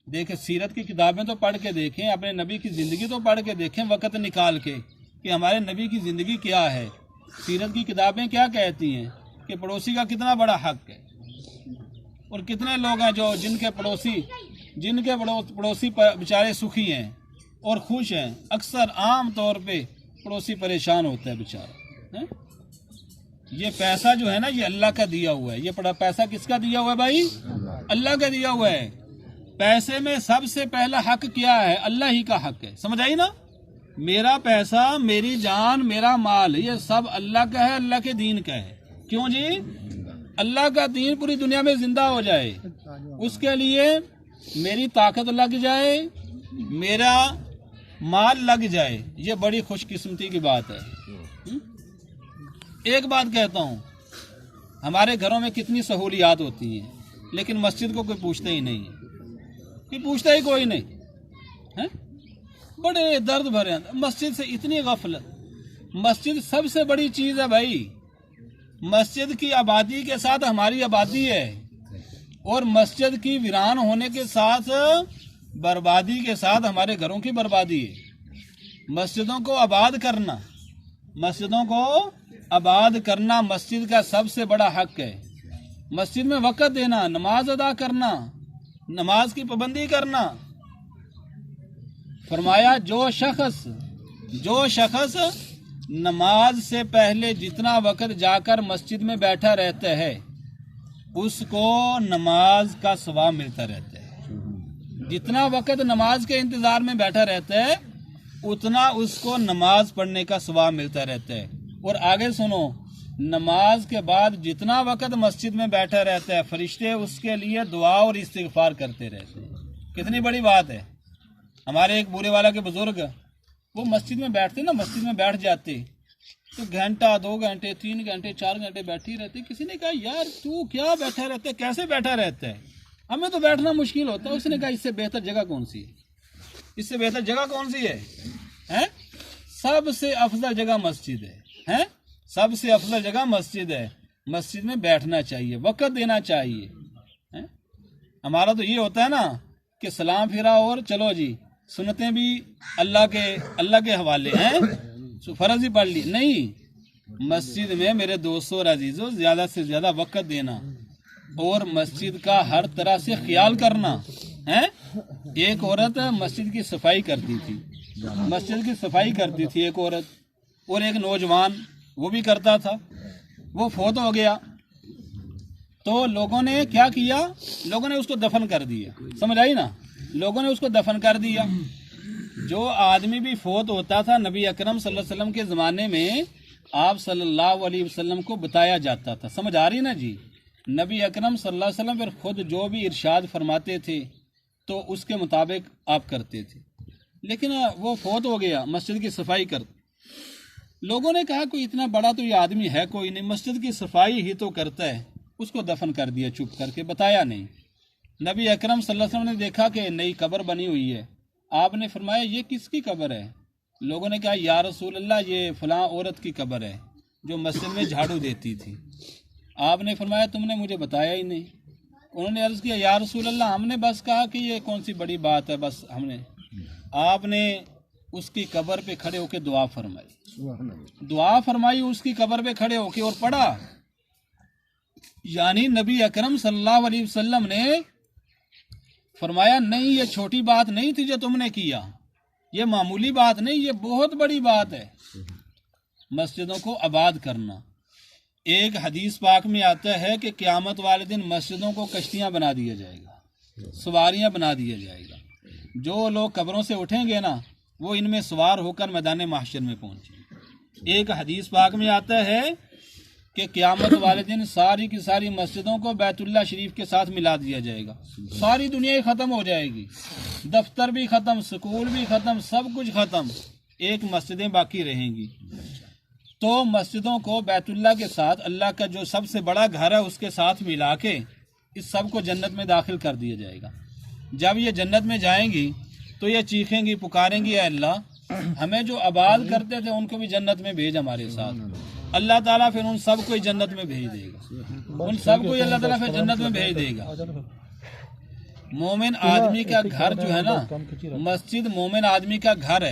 دیکھیں سیرت کی کتابیں تو پڑھ کے دیکھیں، اپنے نبی کی زندگی تو پڑھ کے دیکھیں وقت نکال کے کہ ہمارے نبی کی زندگی کیا ہے۔ سیرت کی کتابیں کیا کہتی ہیں کہ پڑوسی کا کتنا بڑا حق ہے، اور کتنے لوگ ہیں جو جن کے پڑوسی بیچارے سکھی ہیں اور خوش ہیں، اکثر عام طور پہ پڑوسی پریشان ہوتا ہے بیچارہ۔ یہ پیسہ جو ہے نا یہ اللہ کا دیا ہوا ہے۔ یہ پیسہ کس کا دیا ہوا ہے بھائی؟ اللہ کا دیا ہوا ہے۔ پیسے میں سب سے پہلا حق کیا ہے؟ اللہ ہی کا حق ہے، سمجھ آئی نا؟ میرا پیسہ، میری جان، میرا مال، یہ سب اللہ کا ہے، اللہ کے دین کا ہے۔ کیوں جی؟ اللہ کا دین پوری دنیا میں زندہ ہو جائے، اس کے لیے میری طاقت لگ جائے، میرا مال لگ جائے، یہ بڑی خوش قسمتی کی بات ہے۔ ایک بات کہتا ہوں، ہمارے گھروں میں کتنی سہولیات ہوتی ہیں لیکن مسجد کو کوئی پوچھتا ہی نہیں ہے، کوئی نہیں۔ بڑے درد بھرے ہیں مسجد سے، اتنی غفلت۔ مسجد سب سے بڑی چیز ہے بھائی۔ مسجد کی آبادی کے ساتھ ہماری آبادی ہے، اور مسجد کی ویران ہونے کے ساتھ بربادی کے ساتھ ہمارے گھروں کی بربادی ہے۔ مسجدوں کو آباد کرنا مسجد کا سب سے بڑا حق ہے۔ مسجد میں وقت دینا، نماز ادا کرنا، نماز کی پابندی کرنا۔ فرمایا جو شخص نماز سے پہلے جتنا وقت جا کر مسجد میں بیٹھا رہتا ہے اس کو نماز کا ثواب ملتا رہتا ہے۔ جتنا وقت نماز کے انتظار میں بیٹھا رہتا ہے اتنا اس کو نماز پڑھنے کا ثواب ملتا رہتا ہے۔ اور آگے سنو، نماز کے بعد جتنا وقت مسجد میں بیٹھا رہتا ہے فرشتے اس کے لیے دعا اور استغفار کرتے رہتے ہیں۔ کتنی بڑی بات ہے۔ ہمارے ایک بورے والا کے بزرگ وہ مسجد میں بیٹھتے نا، مسجد میں بیٹھ جاتے تو گھنٹہ، 2 گھنٹے، 3 گھنٹے، 4 گھنٹے بیٹھی رہتے۔ کسی نے کہا یار تو کیا بیٹھا رہتا ہے، کیسے بیٹھا رہتا ہے؟ ہمیں تو بیٹھنا مشکل ہوتا ہے۔ اس نے کہا اس سے بہتر جگہ کون سی ہے؟ سب سے افضل جگہ مسجد ہے۔ سب سے افضل جگہ مسجد ہے۔ مسجد میں بیٹھنا چاہیے، وقت دینا چاہیے۔ ہمارا تو یہ ہوتا ہے نا کہ سلام پھرا اور چلو جی، سنتیں بھی اللہ کے حوالے ہیں، فرض ہی پڑھ لی۔ نہیں، مسجد میں میرے دوستوں اور عزیزوں زیادہ سے زیادہ وقت دینا اور مسجد کا ہر طرح سے خیال کرنا ہے۔ ایک عورت مسجد کی صفائی کرتی تھی ایک عورت، اور ایک نوجوان وہ بھی کرتا تھا۔ وہ فوت ہو گیا تو لوگوں نے کیا کیا؟ لوگوں نے اس کو دفن کر دیا، سمجھ آئی نا؟ لوگوں نے اس کو دفن کر دیا۔ جو آدمی بھی فوت ہوتا تھا نبی اکرم صلی اللہ علیہ وسلم کے زمانے میں آپ صلی اللہ علیہ وسلم کو بتایا جاتا تھا، سمجھ آ رہی نا جی؟ نبی اکرم صلی اللہ علیہ وسلم پھر خود جو بھی ارشاد فرماتے تھے تو اس کے مطابق آپ کرتے تھے۔ لیکن وہ فوت ہو گیا، مسجد کی صفائی لوگوں نے کہا کوئی اتنا بڑا تو یہ آدمی ہے کوئی نہیں، مسجد کی صفائی ہی تو کرتا ہے، اس کو دفن کر دیا چپ کر کے، بتایا نہیں۔ نبی اکرم صلی اللہ علیہ وسلم نے دیکھا کہ نئی قبر بنی ہوئی ہے، آپ نے فرمایا یہ کس کی قبر ہے؟ لوگوں نے کہا یا رسول اللہ یہ فلاں عورت کی قبر ہے جو مسجد میں جھاڑو دیتی تھی۔ آپ نے فرمایا تم نے مجھے بتایا ہی نہیں۔ انہوں نے عرض کیا یا رسول اللہ ہم نے بس کہا کہ یہ کون سی بڑی بات ہے، بس ہم نے۔ آپ نے اس کی قبر پہ کھڑے ہو کے دعا فرمائی اس کی قبر پہ کھڑے ہو کے، اور پڑھا۔ یعنی نبی اکرم صلی اللہ علیہ وسلم نے فرمایا نہیں یہ چھوٹی بات نہیں تھی جو تم نے کیا، یہ معمولی بات نہیں، یہ بہت بڑی بات ہے۔ مسجدوں کو آباد کرنا۔ ایک حدیث پاک میں آتا ہے کہ قیامت والے دن مسجدوں کو کشتیاں بنا دیا جائے گا، سواریاں بنا دیا جائے گا۔ جو لوگ قبروں سے اٹھیں گے نا وہ ان میں سوار ہو کر میدان محشر میں پہنچیں گے۔ ایک حدیث پاک میں آتا ہے کہ قیامت والے دن ساری کی ساری مسجدوں کو بیت اللہ شریف کے ساتھ ملا دیا جائے گا، ساری دنیا ہی ختم ہو جائے گی، دفتر بھی ختم، سکول بھی ختم، سب کچھ ختم، ایک مسجدیں باقی رہیں گی۔ تو مسجدوں کو بیت اللہ کے ساتھ، اللہ کا جو سب سے بڑا گھر ہے اس کے ساتھ ملا کے اس سب کو جنت میں داخل کر دیا جائے گا۔ جب یہ جنت میں جائیں گی تو یہ چیخیں گی، پکاریں گی اے اللہ ہمیں جو آباد کرتے تھے ان کو بھی جنت میں بھیج ہمارے ساتھ۔ اللہ تعالیٰ پھر ان سب کو جنت میں بھیج دے گا، ان سب کو اللہ تعالیٰ پھر جنت میں بھیج دے گا۔ مومن آدمی کا گھر جو ہے نا، مسجد مومن آدمی کا گھر ہے.